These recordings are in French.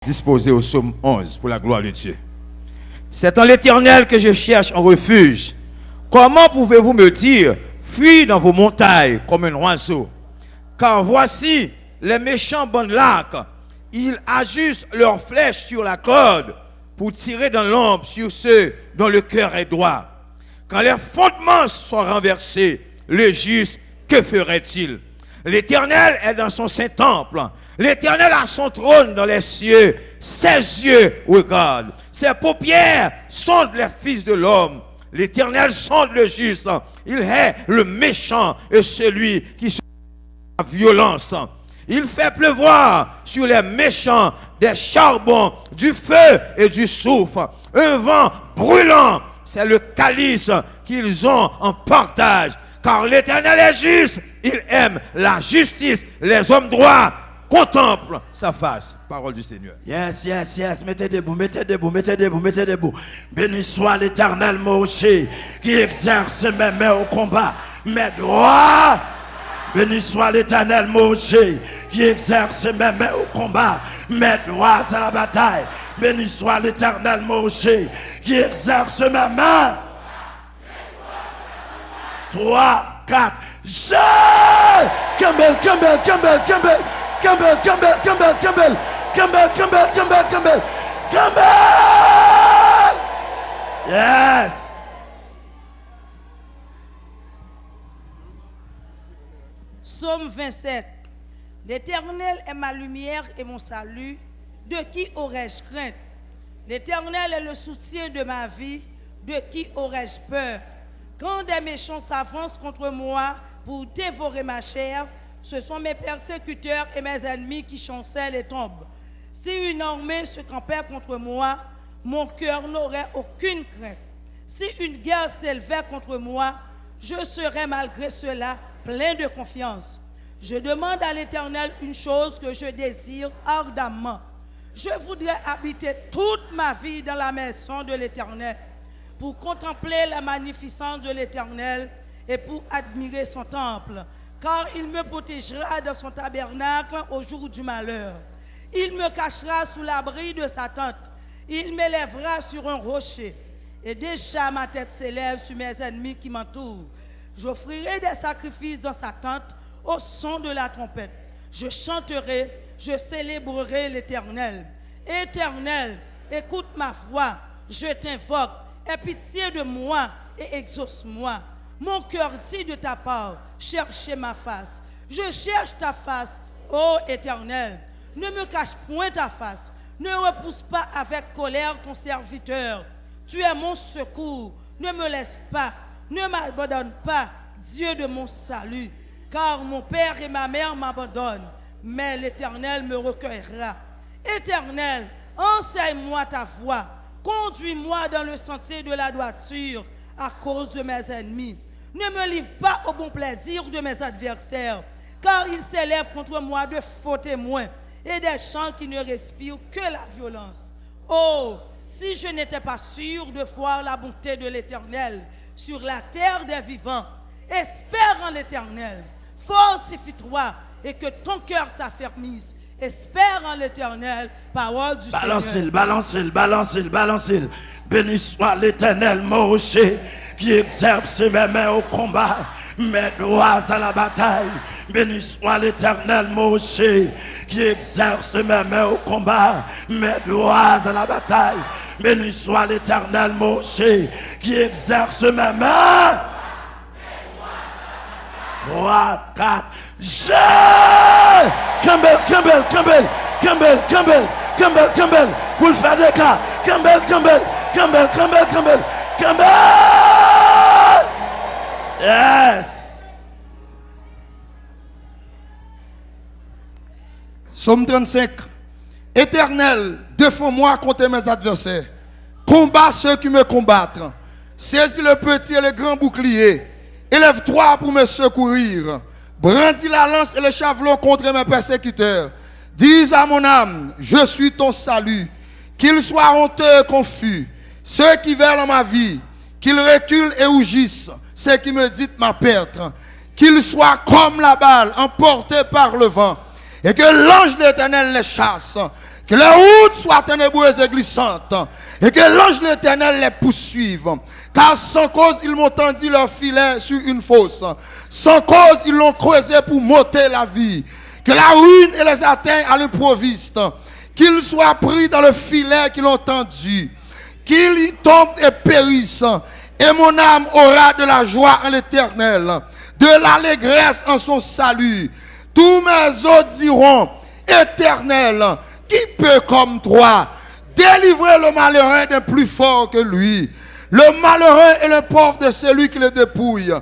Disposé au psaume 11 pour la gloire de Dieu. C'est en l'Éternel que je cherche un refuge. Comment pouvez-vous me dire, fuis dans vos montagnes comme un oiseau? Car voici, les méchants bandent l'arc. Ils ajustent leurs flèches sur la corde pour tirer dans l'ombre sur ceux dont le cœur est droit. Quand les fondements sont renversés, le juste, que ferait-il? L'Éternel est dans son saint temple. L'Éternel a son trône dans les cieux. Ses yeux regardent. Ses paupières sondent les fils de l'homme. L'Éternel sonde le juste. Il hait le méchant et celui qui se la violence. Il fait pleuvoir sur les méchants des charbons, du feu et du soufre. Un vent brûlant, c'est le calice qu'ils ont en partage. Car l'Éternel est juste, il aime la justice. Les hommes droits contemplent sa face. Parole du Seigneur. Yes. Mettez debout. Béni soit l'Éternel, Moshe, qui exerce mes mains au combat, mes droits. Béni soit l'Éternel, Moshe, qui exerce mes mains au combat, mes droits à la bataille. Béni soit l'Éternel, Moshe, qui exerce mes mains. 3, 4, je! Campbell! Yes! Psaume 27. L'Éternel est ma lumière et mon salut. De qui aurais-je crainte? L'Éternel est le soutien de ma vie. De qui aurais-je peur? Quand des méchants s'avancent contre moi pour dévorer ma chair, ce sont mes persécuteurs et mes ennemis qui chancellent et tombent. Si une armée se campait contre moi, mon cœur n'aurait aucune crainte. Si une guerre s'élevait contre moi, je serais malgré cela plein de confiance. Je demande à l'Éternel une chose que je désire ardemment. Je voudrais habiter toute ma vie dans la maison de l'Éternel, pour contempler la magnificence de l'Éternel et pour admirer son temple, car il me protégera dans son tabernacle au jour du malheur. Il me cachera sous l'abri de sa tente. Il m'élèvera sur un rocher. Et déjà ma tête s'élève sur mes ennemis qui m'entourent. J'offrirai des sacrifices dans sa tente au son de la trompette. Je chanterai, je célébrerai l'Éternel. Éternel, écoute ma voix, je t'invoque. Aie pitié de moi et exauce-moi. Mon cœur dit de ta part, cherchez ma face. Je cherche ta face, ô Éternel. Ne me cache point ta face. Ne repousse pas avec colère ton serviteur. Tu es mon secours. Ne me laisse pas. Ne m'abandonne pas, Dieu de mon salut. Car mon père et ma mère m'abandonnent, mais l'Éternel me recueillera. Éternel, enseigne-moi ta voie. Conduis-moi dans le sentier de la droiture à cause de mes ennemis. Ne me livre pas au bon plaisir de mes adversaires, car ils s'élèvent contre moi de faux témoins et des gens qui ne respirent que la violence. Oh, si je n'étais pas sûr de voir la bonté de l'Éternel sur la terre des vivants, espère en l'Éternel, fortifie-toi et que ton cœur s'affermisse. Espère en l'Éternel, parole du Seigneur. Balancez. Béni soit l'Éternel, Moshe, qui exerce mes mains au combat, mes doigts à la bataille. Béni soit l'Éternel, Moshe, qui exerce mes mains au combat, mes doigts à la bataille. Béni soit l'Éternel, Moshe, qui exerce mes mains. 3, 4, je! Campbell, pour le faire des cas. Campbell. Yes! Psaume 35. Éternel, défends-moi contre mes adversaires. Combat ceux qui me combattent. Saisis le petit et le grand bouclier. Élève-toi pour me secourir. Brandis la lance et le javelot contre mes persécuteurs. Dis à mon âme, je suis ton salut. Qu'ils soient honteux et confus, ceux qui veulent ma vie, qu'ils reculent et rougissent, ceux qui me disent ma perte. Qu'ils soient comme la balle emportée par le vent, et que l'ange de l'Éternel les chasse. Que les routes soient ténébreuses et glissantes. Et que l'ange de l'Éternel les poursuive. Car sans cause, ils m'ont tendu leur filet sur une fosse. Sans cause, ils l'ont creusé pour m'ôter la vie. Que la ruine et les atteigne à l'improviste. Qu'ils soient pris dans le filet qu'ils ont tendu. Qu'ils y tombent et périssent. Et mon âme aura de la joie en l'Éternel, de l'allégresse en son salut. Tous mes os diront, Éternel, qui peut comme toi délivrer le malheureux d'un plus fort que lui, le malheureux et le pauvre de celui qui le dépouille.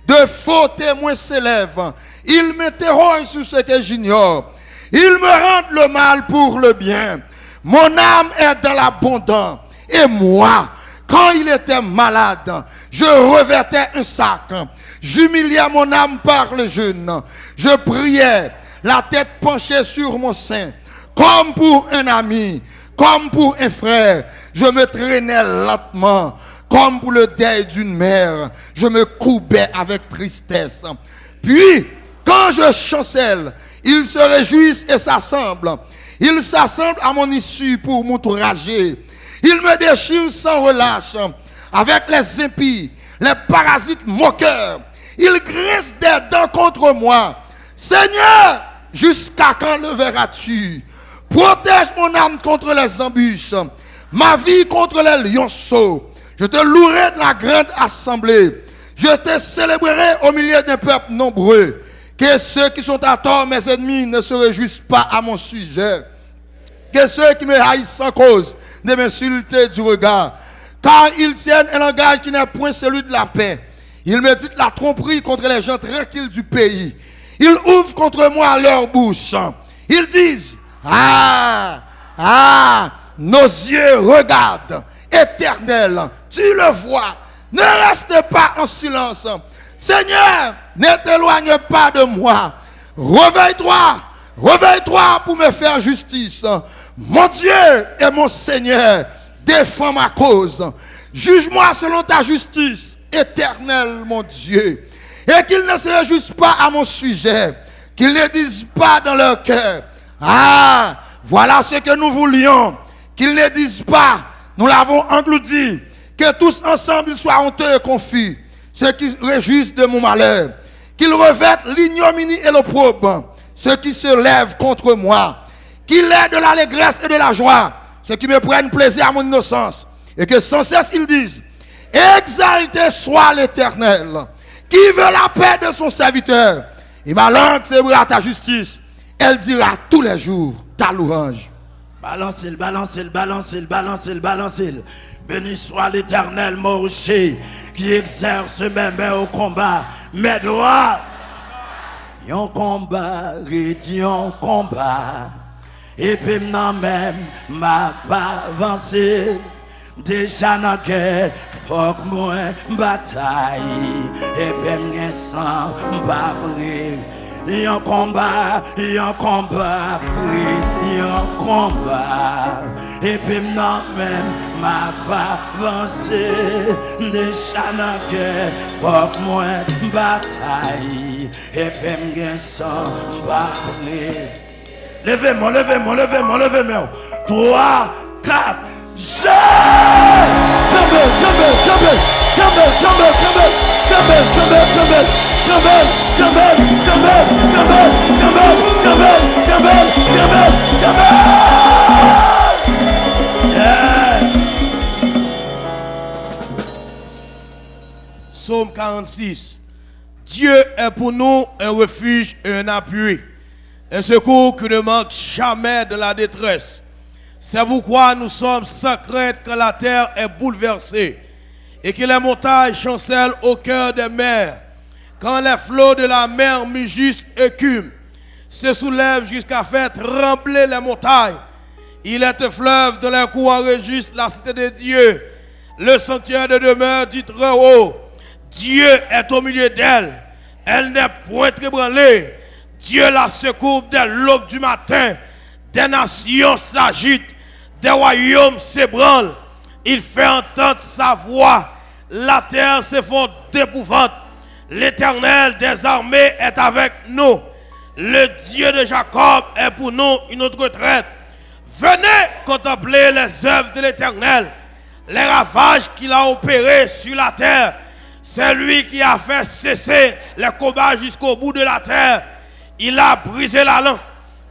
De faux témoins s'élèvent. Ils m'interrogent sur ce que j'ignore. Ils me rendent le mal pour le bien. Mon âme est dans l'abondance. Et moi, quand il était malade, je revêtais un sac. J'humiliais mon âme par le jeûne. Je priais, la tête penchée sur mon sein. Comme pour un ami, comme pour un frère, je me traînais lentement. Comme pour le deuil d'une mère, je me courbais avec tristesse. Puis, quand je chancelle, ils se réjouissent et s'assemblent. Ils s'assemblent à mon issue pour m'outrager. Ils me déchirent sans relâche. Avec les impies, les parasites moqueurs. Ils grincent des dents contre moi. Seigneur, jusqu'à quand le verras-tu? Protège mon âme contre les embûches. Ma vie contre les lionceaux. Je te louerai de la grande assemblée. Je te célébrerai au milieu d'un peuple nombreux. Que ceux qui sont à tort, mes ennemis, ne se réjouissent pas à mon sujet. Que ceux qui me haïssent sans cause ne m'insultent du regard. Car ils tiennent un langage qui n'est point celui de la paix. Ils méditent la tromperie contre les gens tranquilles du pays. Ils ouvrent contre moi leur bouche. Ils disent, nos yeux regardent. Éternel, tu le vois. Ne reste pas en silence. Seigneur, ne t'éloigne pas de moi. Réveille-toi pour me faire justice. Mon Dieu et mon Seigneur, défends ma cause. Juge-moi selon ta justice, Éternel mon Dieu. Et qu'ils ne se réjouissent pas à mon sujet. Qu'ils ne disent pas dans leur cœur, voilà ce que nous voulions. Qu'ils ne disent pas, nous l'avons englouti. Que tous ensemble ils soient honteux et confus. Ceux qui réjouissent de mon malheur. Qu'ils revêtent l'ignominie et l'opprobre. Ceux qui se lèvent contre moi. Qu'il ait de l'allégresse et de la joie. Ceux qui me prennent plaisir à mon innocence. Et que sans cesse ils disent, exalté soit l'Éternel, qui veut la paix de son serviteur. Et ma langue célébrera ta justice. Elle dira tous les jours ta louange. Balancez-le, balancez-le, balancez-le, balancez-le, balancez-le. Béni soit l'Éternel, mon rocher, qui exerce mes mains au combat, mes droits. Yon combat, yon combat. Et puis maintenant même, m'a pas avancé. Déjà dans la guerre, faut que moi bataille. Et puis m'en sang, m'a pris. Yon combat, yon combat, yon combat. Et puis maintenant même, m'a pas avancé. Déjà dans la guerre, faut que moi bataille. Et puis m'en sang, m'a pris. Levez-moi, levez-moi, levez-moi, levez-moi. 3, 4, j'ai! Psaume 46. Dieu est pour nous un refuge et un appui. Un secours qui ne manque jamais de la détresse. C'est pourquoi nous sommes sans crainte quand la terre est bouleversée et que les montagnes chancellent au cœur des mers. Quand les flots de la mer mugissent et écument, se soulèvent jusqu'à faire trembler les montagnes. Il est un fleuve dont les courants régissent la cité de Dieu, le sanctuaire de demeure du Très-Haut. Dieu est au milieu d'elle. Elle n'est point ébranlée. Dieu la secourt dès l'aube du matin. Des nations s'agitent, des royaumes s'ébranlent. Il fait entendre sa voix. La terre s'effondre d'épouvante. L'Éternel des armées est avec nous. Le Dieu de Jacob est pour nous une autre retraite. Venez contempler les œuvres de l'Éternel, les ravages qu'il a opérés sur la terre. C'est lui qui a fait cesser les combats jusqu'au bout de la terre. Il a brisé la lance,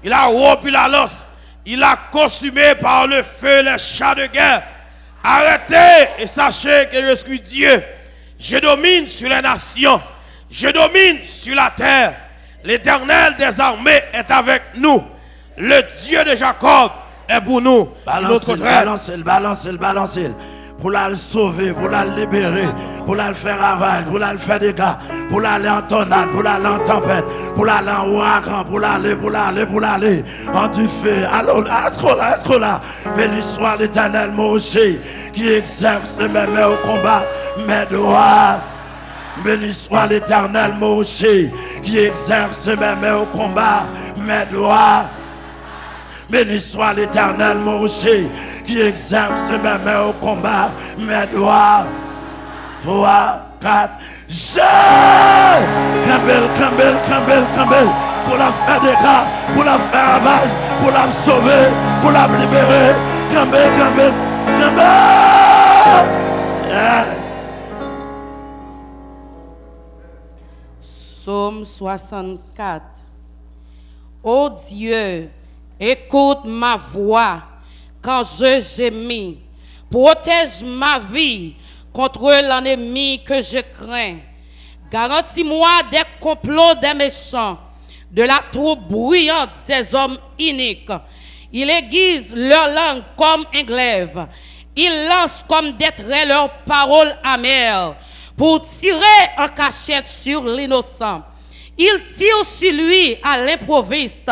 il a rompu la lance, il a consumé par le feu les chars de guerre. Arrêtez et sachez que je suis Dieu. Je domine sur les nations, je domine sur la terre. L'Éternel des armées est avec nous. Le Dieu de Jacob est pour nous. Balancer. Pour la le sauver, pour la le libérer, pour la le faire ravage, pour la le faire des gars, pour la aller en tornade, pour la aller en tempête, pour la aller en ouragan, pour la aller en du feu. Alors, est-ce là, béni soit l'Éternel Moshe qui exerce mes mains au combat, mes doigts. Béni soit l'Éternel Moshe qui exerce mes mains au combat, mes doigts. Béni soit l'Éternel Moshe qui exerce mes mains au combat, mes doigts. 3, 4, j'ai Campbell, pour la faire des cas, pour la faire ravage, pour la sauver, pour la libérer. Campbell. Yes. Psaume 64. Ô Dieu, écoute ma voix quand je gémis. Protège ma vie contre l'ennemi que je crains. Garantis-moi des complots des méchants, de la troupe bruyante des hommes iniques. Ils aiguisent leur langue comme un glaive. Ils lancent comme des traits leurs paroles amères pour tirer en cachette sur l'innocent. Ils tirent sur lui à l'improviste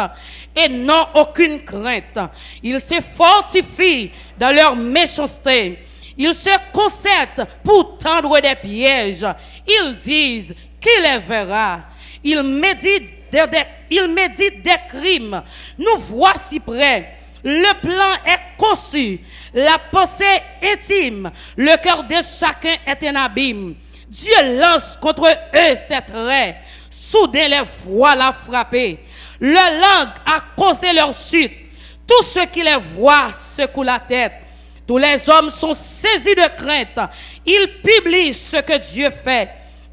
et n'ont aucune crainte. Ils se fortifient dans leur méchanceté. Ils se concertent pour tendre des pièges. Ils disent qui les verra. Ils méditent des crimes. Nous voici prêts. Le plan est conçu. La pensée intime. Le cœur de chacun est un abîme. Dieu lance contre eux ses traits. Soudain les voilà frappés. Leur langue a causé leur chute. Tous ceux qui les voient secouent la tête. Tous les hommes sont saisis de crainte. Ils publient ce que Dieu fait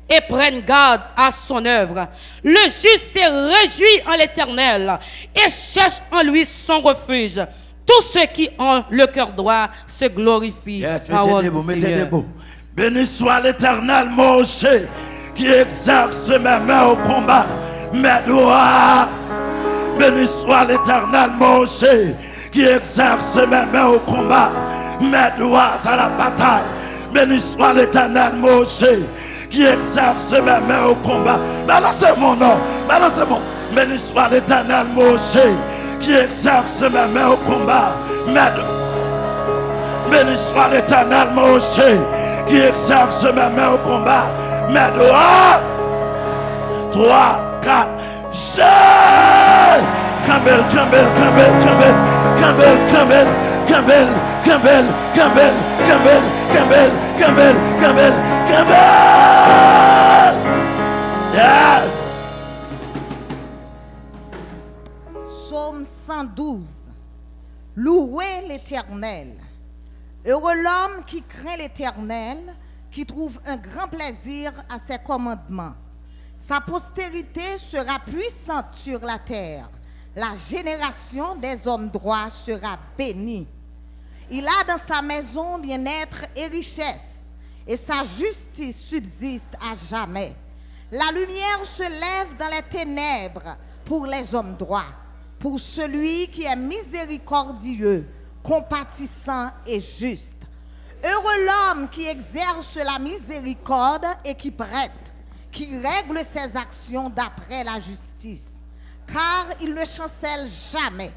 et prennent garde à son œuvre. Le juste se réjouit en l'Éternel et cherche en lui son refuge. Tous ceux qui ont le cœur droit se glorifient. Yes, mettez debout. Béni soit l'Éternel Moshe qui exerce mes mains au combat, mes doigts. Béni soit l'Éternel Moshe qui exerce mes mains au combat, mes doigts à la bataille. Béni soit l'Éternel Moshe qui exerce mes mains au combat. Balancez mon nom, béni soit l'Éternel Moshe qui exerce mes mains au combat, mes doigts. Béni soit l'Éternel Moshe qui exerce mes mains au combat, mes doigts. 3, 4, j'ai Campbell. Yes. Psaume 112. Louez l'Éternel. Heureux l'homme qui craint l'Éternel, qui trouve un grand plaisir à ses commandements. Sa postérité sera puissante sur la terre. La génération des hommes droits sera bénie. Il a dans sa maison bien-être et richesse, et sa justice subsiste à jamais. La lumière se lève dans les ténèbres pour les hommes droits, pour celui qui est miséricordieux, compatissant et juste. Heureux l'homme qui exerce la miséricorde et qui prête, qui règle ses actions d'après la justice, car il ne chancelle jamais.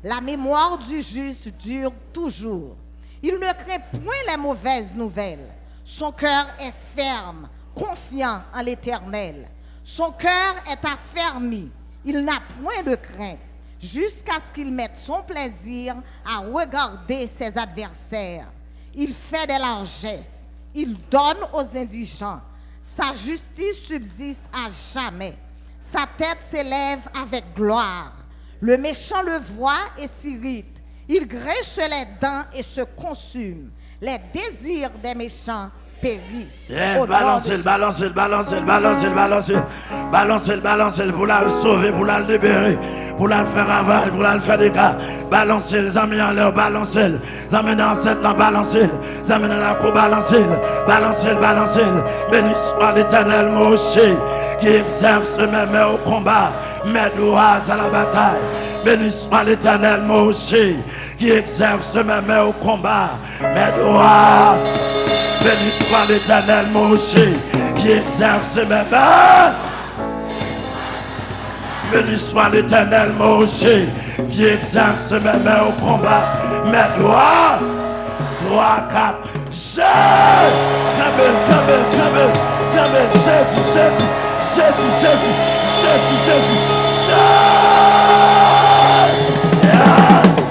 La mémoire du juste dure toujours. Il ne craint point les mauvaises nouvelles. Son cœur est ferme, confiant en l'Éternel. Son cœur est affermi. Il n'a point de crainte, jusqu'à ce qu'il mette son plaisir à regarder ses adversaires. Il fait des largesses. Il donne aux indigents. Sa justice subsiste à jamais. Sa tête s'élève avec gloire. Le méchant le voit et s'irrite. Ils grincent les dents et se consument. Les désirs des méchants périssent. Yes, Au nom de balancez, Jésus. balancez, balancez, balancez, balancez, balancez, balancez, pour la sauver, pour la libérer, pour la faire ravage, pour la faire des cas. Balancez les amis en l'air, balancez, les amis dans cette lampe, balancez, les amis dans la cour, balancez, balancez, balancez. Béni soit l'Éternel, Moshe, qui exerce mes mains au combat, mes doigts à la bataille. Béni soit l'Éternel, Moshe, qui exerce mes mains au combat, mes doigts. Béni soit l'Éternel, Moshe, qui exerce mes mains. Béni soit l'Éternel, Moshe, qui exerce mes mains au combat, mes doigts. 3, 4, Jésus, Jésus, Jésus, Jésus, Jésus, Jésus, Jésus, Yes.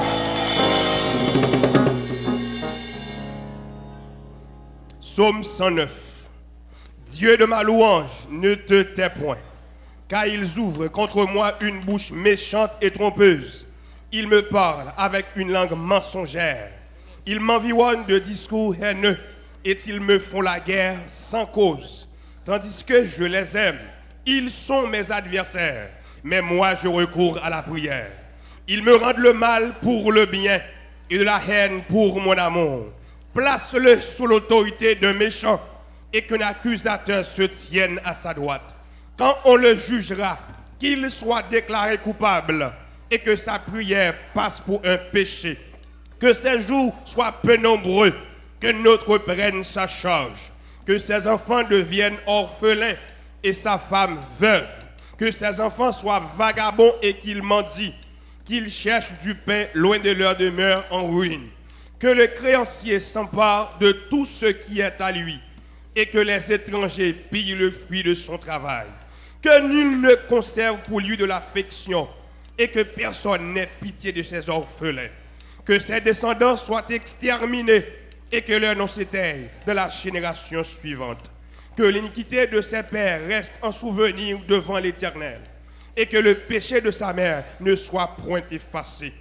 Psaume 109. Dieu de ma louange, ne te tais point, car ils ouvrent contre moi une bouche méchante et trompeuse. Ils me parlent avec une langue mensongère. Ils m'environnent de discours haineux et ils me font la guerre sans cause. Tandis que je les aime, ils sont mes adversaires, mais moi je recours à la prière. Ils me rendent le mal pour le bien et de la haine pour mon amour. Place-le sous l'autorité d'un méchant et qu'un accusateur se tienne à sa droite. Quand on le jugera, qu'il soit déclaré coupable et que sa prière passe pour un péché. Que ses jours soient peu nombreux, que notre prenne sa charge. Que ses enfants deviennent orphelins et sa femme veuve. Que ses enfants soient vagabonds et qu'ils mendient. Qu'ils cherchent du pain loin de leur demeure en ruine. Que le créancier s'empare de tout ce qui est à lui et que les étrangers pillent le fruit de son travail. Que nul ne conserve pour lui de l'affection et que personne n'ait pitié de ses orphelins. Que ses descendants soient exterminés et que leur nom s'éteigne de la génération suivante. Que l'iniquité de ses pères reste en souvenir devant l'Éternel et que le péché de sa mère ne soit point effacé.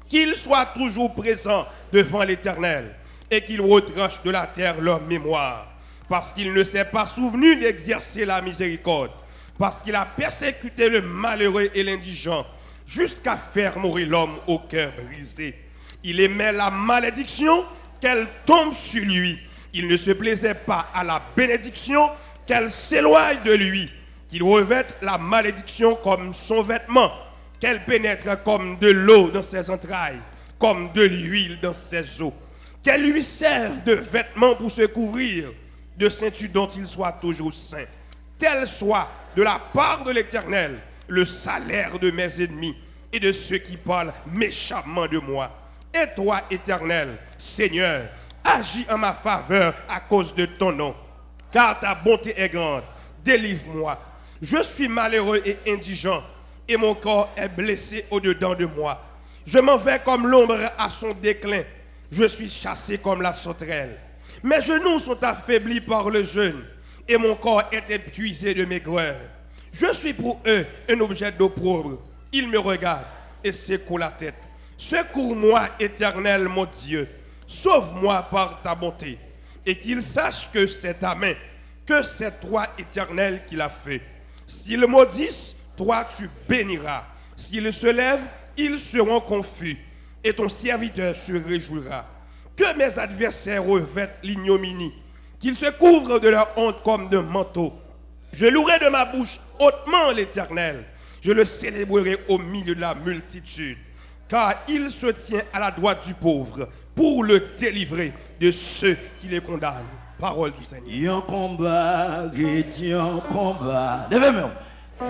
Qu'il soit toujours présent devant l'Éternel et qu'il retranche de la terre leur mémoire, parce qu'il ne s'est pas souvenu d'exercer la miséricorde, parce qu'il a persécuté le malheureux et l'indigent, jusqu'à faire mourir l'homme au cœur brisé. Il aimait la malédiction, qu'elle tombe sur lui. Il ne se plaisait pas à la bénédiction, qu'elle s'éloigne de lui, qu'il revête la malédiction comme son vêtement, qu'elle pénètre comme de l'eau dans ses entrailles, comme de l'huile dans ses os, qu'elle lui serve de vêtements pour se couvrir, de ceinture dont il soit toujours saint. Tel soit de la part de l'Éternel le salaire de mes ennemis et de ceux qui parlent méchamment de moi. Et toi, Éternel, Seigneur, agis en ma faveur à cause de ton nom, car ta bonté est grande. Délivre-moi. Je suis malheureux et indigent, et mon corps est blessé au-dedans de moi. Je m'en vais comme l'ombre à son déclin. Je suis chassé comme la sauterelle. Mes genoux sont affaiblis par le jeûne, et mon corps est épuisé de maigreur. Je suis pour eux un objet d'opprobre. Ils me regardent et secouent la tête. Secours-moi, Éternel, mon Dieu. Sauve-moi par ta bonté. Et qu'ils sachent que c'est ta main, que c'est toi, Éternel, qui l'as fait. S'ils maudissent, toi tu béniras. S'ils se lèvent, ils seront confus. Et ton serviteur se réjouira. Que mes adversaires revêtent l'ignominie, qu'ils se couvrent de leur honte comme de manteau. Je louerai de ma bouche hautement l'Éternel. Je le célébrerai au milieu de la multitude. Car il se tient à la droite du pauvre pour le délivrer de ceux qui les condamnent. Parole du Seigneur. Un combat, un combat. Levez-moi.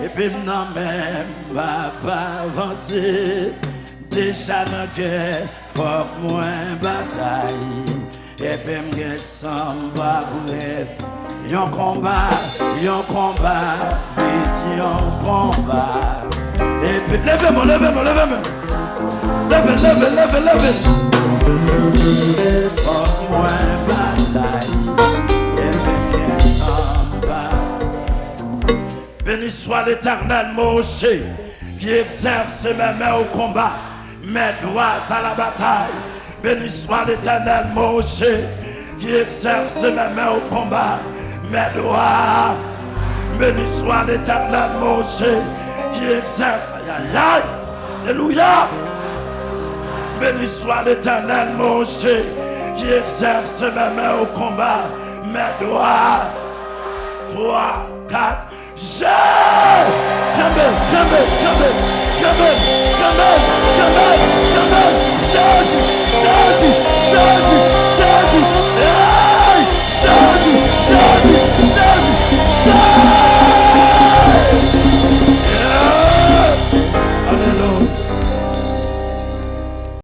Et puis non même pas avancer. Déjà dans la guerre, faut moins bataille. Et puis m'gen samba bref. Un combat, un combat. Et puis levez-moi. Levez. Faut moins bataille. Et puis m'gen samba. Béni soit l'Éternel, Moshe, qui exerce mes mains au combat. mes doigts à la bataille. Béni soit l'Éternel, Moshe, qui exerce mes mains au combat. Mes doigts. Béni soit l'Éternel, Moshe, qui exerce. Aïe, aïe, aïe. Alléluia. Béni soit l'Éternel, Moshe, qui exerce mes mains au combat. Mes doigts. 3, 4. J'ai. Jésus.